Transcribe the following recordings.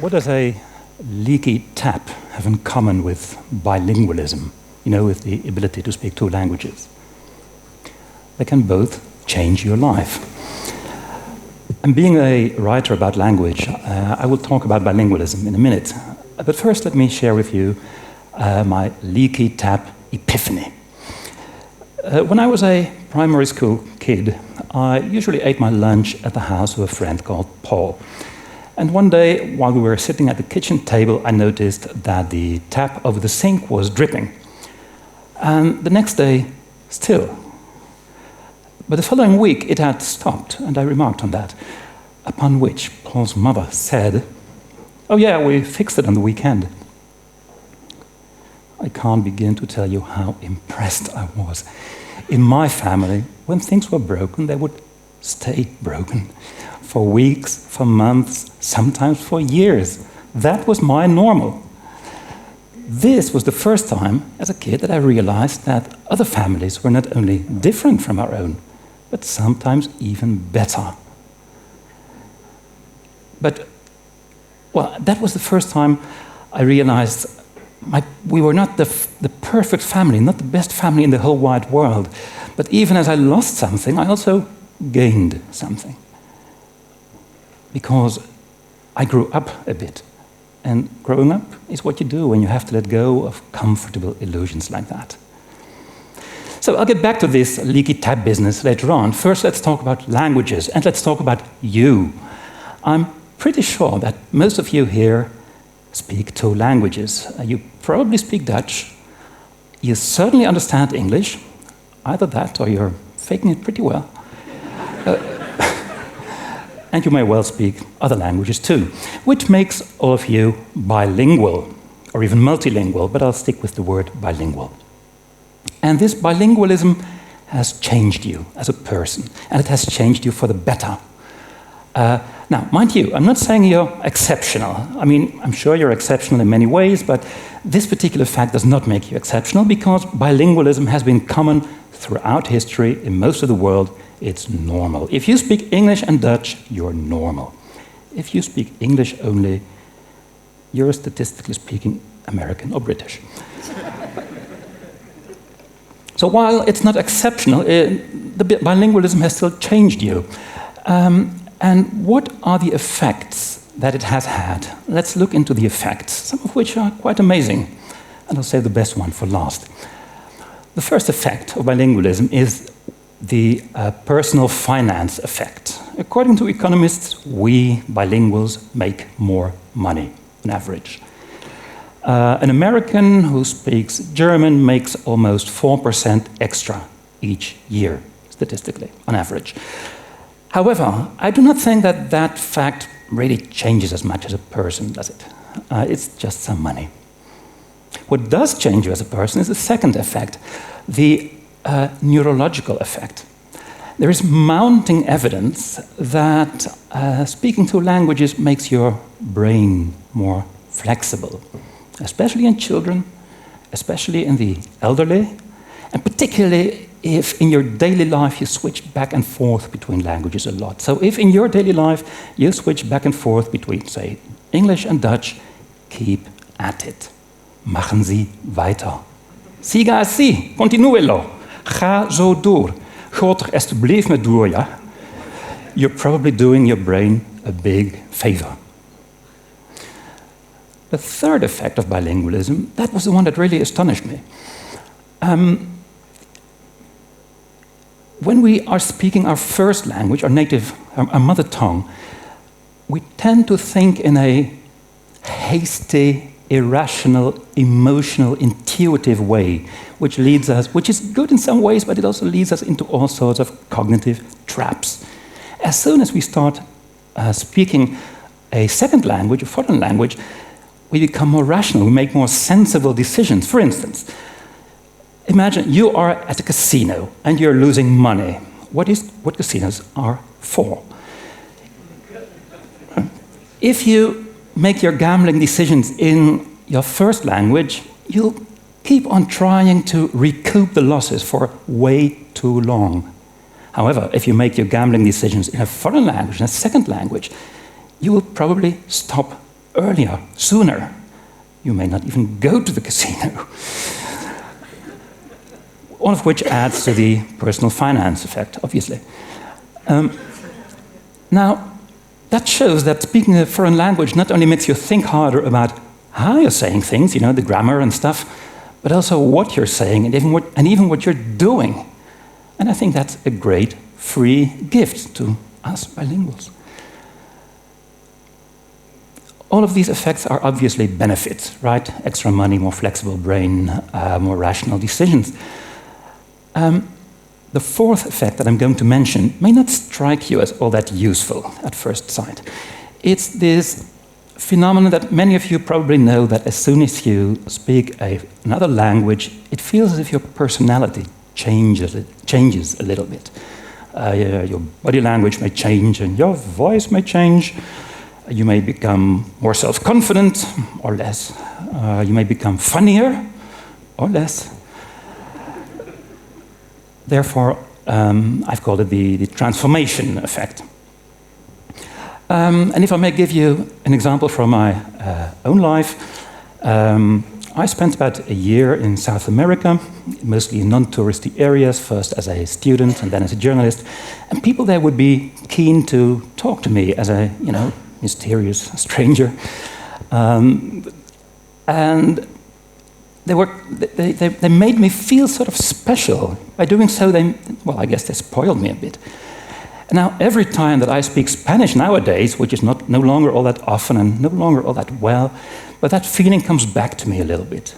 What does a leaky tap have in common with bilingualism? You know, with the ability to speak two languages. They can both change your life. And being a writer about language, I will talk about bilingualism in a minute. But first, let me share with you my Leaky Tap Epiphany. When I was a primary school kid, I usually ate my lunch at the house of a friend called Paul. And one day, while we were sitting at the kitchen table, I noticed that the tap over the sink was dripping. And the next day, still. But the following week, it had stopped, and I remarked on that. Upon which Paul's mother said, "Oh yeah, we fixed it on the weekend." I can't begin to tell you how impressed I was. In my family, when things were broken, they would stay broken. For weeks, for months, sometimes for years. That was my normal. This was the first time, as a kid, that I realized that other families were not only different from our own, but sometimes even better. But, well, that was the first time I realized we were not the perfect family, not the best family in the whole wide world. But even as I lost something, I also gained something. Because I grew up a bit. And growing up is what you do when you have to let go of comfortable illusions like that. So I'll get back to this leaky tap business later on. First, let's talk about languages, and let's talk about you. I'm pretty sure that most of you here speak two languages. You probably speak Dutch. You certainly understand English. Either that or you're faking it pretty well. And you may well speak other languages too, which makes all of you bilingual, or even multilingual, but I'll stick with the word bilingual. And this bilingualism has changed you as a person, and it has changed you for the better. Now, mind you, I'm not saying you're exceptional. I mean, I'm sure you're exceptional in many ways, but this particular fact does not make you exceptional because bilingualism has been common throughout history in most of the world. It's normal. If you speak English and Dutch, you're normal. If you speak English only, you're statistically speaking American or British. So while it's not exceptional, the bilingualism has still changed you. And what are the effects that it has had? Let's look into the effects, some of which are quite amazing. And I'll save the best one for last. The first effect of bilingualism is the personal finance effect. According to economists, we bilinguals make more money on average. An American who speaks German makes almost 4% extra each year, statistically, on average. However, I do not think that that fact really changes as much as a person, does it? It's just some money. What does change you as a person is the second effect, the neurological effect. There is mounting evidence that speaking two languages makes your brain more flexible, especially in children, especially in the elderly, and particularly if in your daily life you switch back and forth between languages a lot. So if in your daily life you switch back and forth between, say, English and Dutch, keep at it. Machen Sie weiter. Siga así, continuelo. Ga zo door. Ga er alsjeblieft mee door, ja? You're probably doing your brain a big favor. The third effect of bilingualism, that was the one that really astonished me. When we are speaking our first language, our mother tongue, we tend to think in a hasty, irrational, emotional, intuitive way, which is good in some ways, but it also leads us into all sorts of cognitive traps. As soon as we start speaking a second language, a foreign language, we become more rational, we make more sensible decisions. For instance, imagine you are at a casino and you're losing money. What casinos are for? If you make your gambling decisions in your first language, you'll keep on trying to recoup the losses for way too long. However, if you make your gambling decisions in a foreign language, in a second language, you will probably stop earlier, sooner. You may not even go to the casino. All of which adds to the personal finance effect, obviously. Now, that shows that speaking a foreign language not only makes you think harder about how you're saying things, you know, the grammar and stuff, but also what you're saying and even what you're doing. And I think that's a great free gift to us bilinguals. All of these effects are obviously benefits, right? Extra money, more flexible brain, more rational decisions. The fourth effect that I'm going to mention may not strike you as all that useful at first sight. It's this phenomenon that many of you probably know, that as soon as you speak another language, it feels as if your personality changes a little bit. Your body language may change and your voice may change. You may become more self-confident or less. You may become funnier or less. Therefore, I've called it the transformation effect. And if I may give you an example from my own life, I spent about a year in South America, mostly in non-touristy areas, first as a student and then as a journalist. And people there would be keen to talk to me as a, mysterious stranger. And they made me feel sort of special. By doing so, I guess they spoiled me a bit. And now, every time that I speak Spanish nowadays, which is no longer all that often and no longer all that well, but that feeling comes back to me a little bit.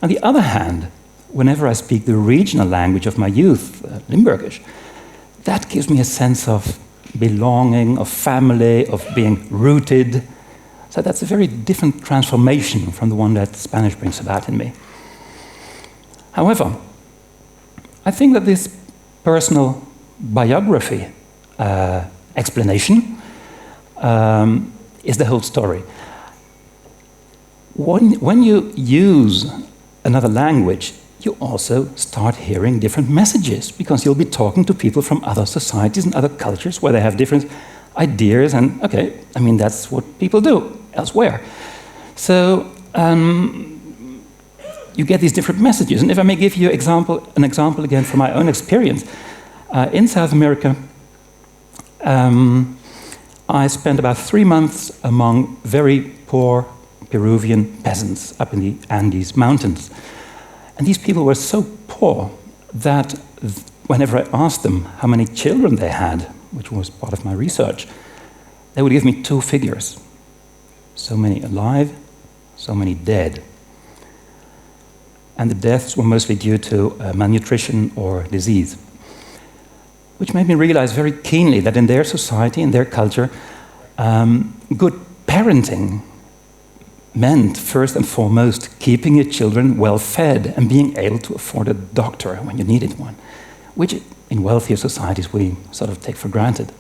On the other hand, whenever I speak the regional language of my youth, Limburgish, that gives me a sense of belonging, of family, of being rooted. So that's a very different transformation from the one that Spanish brings about in me. However, I think that this personal biography explanation is the whole story. When you use another language, you also start hearing different messages, because you'll be talking to people from other societies and other cultures where they have different ideas, and that's what people do elsewhere. So you get these different messages. And if I may give you an example again from my own experience, in South America, I spent about 3 months among very poor Peruvian peasants up in the Andes Mountains. And these people were so poor that whenever I asked them how many children they had, which was part of my research, they would give me 2 figures. So many alive, so many dead. And the deaths were mostly due to malnutrition or disease. Which made me realize very keenly that in their society, in their culture, good parenting meant, first and foremost, keeping your children well fed and being able to afford a doctor when you needed one, which in wealthier societies we sort of take for granted.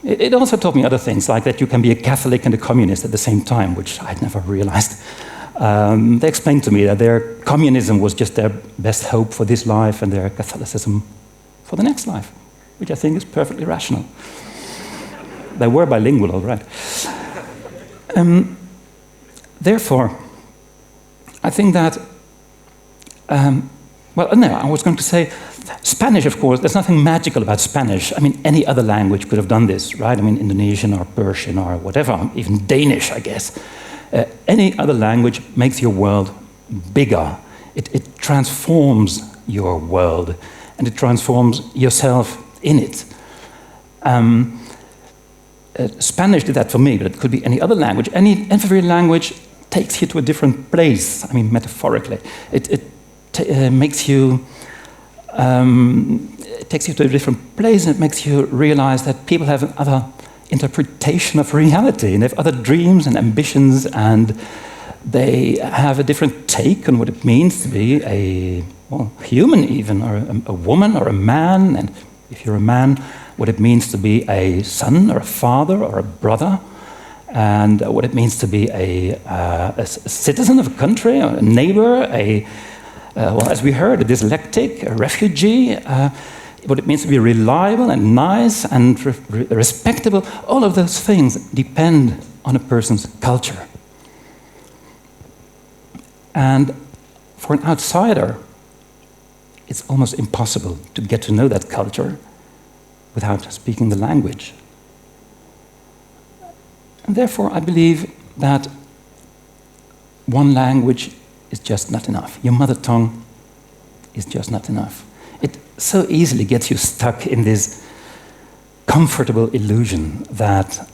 It also taught me other things, like that you can be a Catholic and a communist at the same time, which I'd never realized. They explained to me that their communism was just their best hope for this life and their Catholicism for the next life, which I think is perfectly rational. They were bilingual, all right. Therefore, I think that, I was going to say, Spanish, of course, there's nothing magical about Spanish. Any other language could have done this, right? Indonesian or Persian or whatever, even Danish, I guess. Any other language makes your world bigger. It transforms your world, and it transforms yourself in it. Spanish did that for me, but it could be any other language. Every language takes you to a different place. Metaphorically, it makes you. It takes you to a different place, and it makes you realize that people have another interpretation of reality, and they have other dreams and ambitions, and they have a different take on what it means to be a human, even, or a woman or a man, and if you're a man, what it means to be a son or a father or a brother, and what it means to be a citizen of a country, or a neighbor, as we heard, a dyslexic, a refugee. what it means to be reliable and nice and respectable, all of those things depend on a person's culture. And for an outsider, it's almost impossible to get to know that culture without speaking the language. And therefore, I believe that one language is just not enough. Your mother tongue is just not enough. It so easily gets you stuck in this comfortable illusion that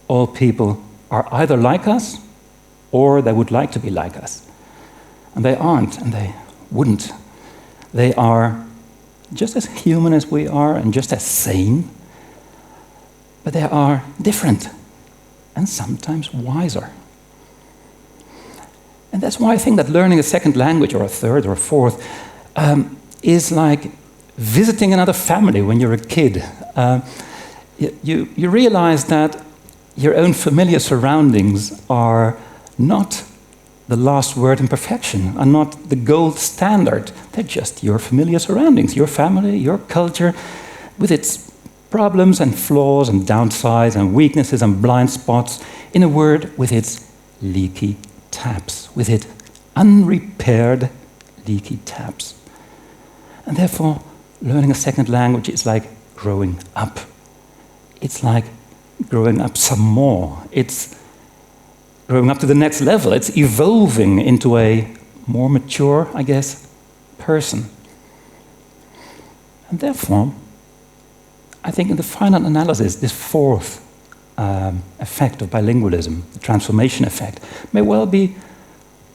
all people are either like us or they would like to be like us. And they aren't, and they wouldn't. They are just as human as we are and just as sane, but they are different and sometimes wiser. And that's why I think that learning a second language, or a third or a fourth, is like visiting another family when you're a kid. You realize that your own familiar surroundings are not the last word in perfection, are not the gold standard. They're just your familiar surroundings, your family, your culture, with its problems and flaws and downsides and weaknesses and blind spots. In a word, with its leaky taps, with its unrepaired leaky taps. And therefore, learning a second language is like growing up. It's like growing up some more. It's growing up to the next level. It's evolving into a more mature, I guess, person. And therefore, I think in the final analysis, this fourth effect of bilingualism, the transformation effect, may well be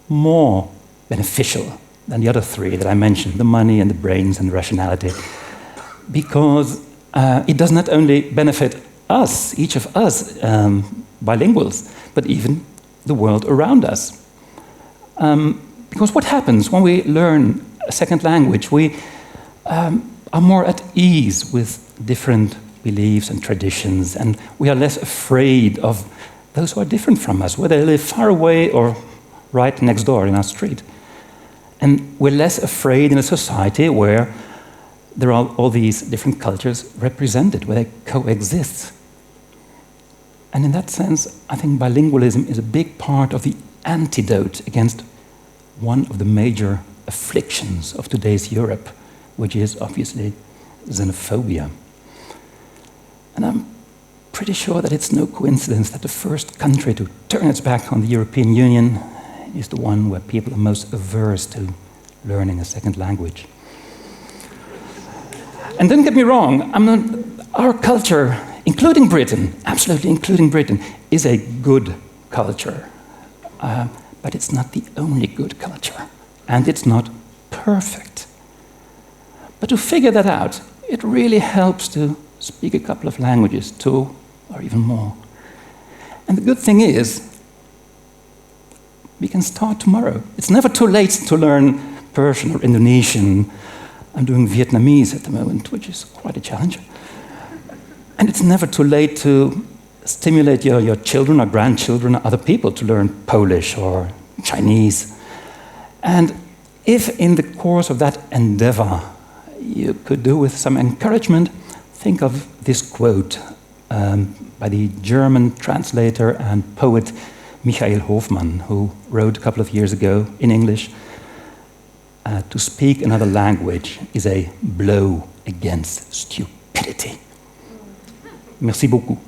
more beneficial than the other three that I mentioned, the money and the brains and the rationality, because it does not only benefit us, each of us, bilinguals, but even the world around us. Because what happens when we learn a second language? We are more at ease with different beliefs and traditions, and we are less afraid of those who are different from us, whether they live far away or right next door in our street. And we're less afraid in a society where there are all these different cultures represented, where they coexist. And in that sense, I think bilingualism is a big part of the antidote against one of the major afflictions of today's Europe, which is obviously xenophobia. And I'm pretty sure that it's no coincidence that the first country to turn its back on the European Union is the one where people are most averse to learning a second language. And don't get me wrong, our culture, including Britain, absolutely including Britain, is a good culture. But it's not the only good culture. And it's not perfect. But to figure that out, it really helps to speak a couple of languages, 2 or even more. And the good thing is, we can start tomorrow. It's never too late to learn Persian or Indonesian. I'm doing Vietnamese at the moment, which is quite a challenge. And it's never too late to stimulate your children or grandchildren or other people to learn Polish or Chinese. And if in the course of that endeavor you could do with some encouragement, think of this quote by the German translator and poet Michael Hofmann, who wrote a couple of years ago in English, to speak another language is a blow against stupidity. Merci beaucoup.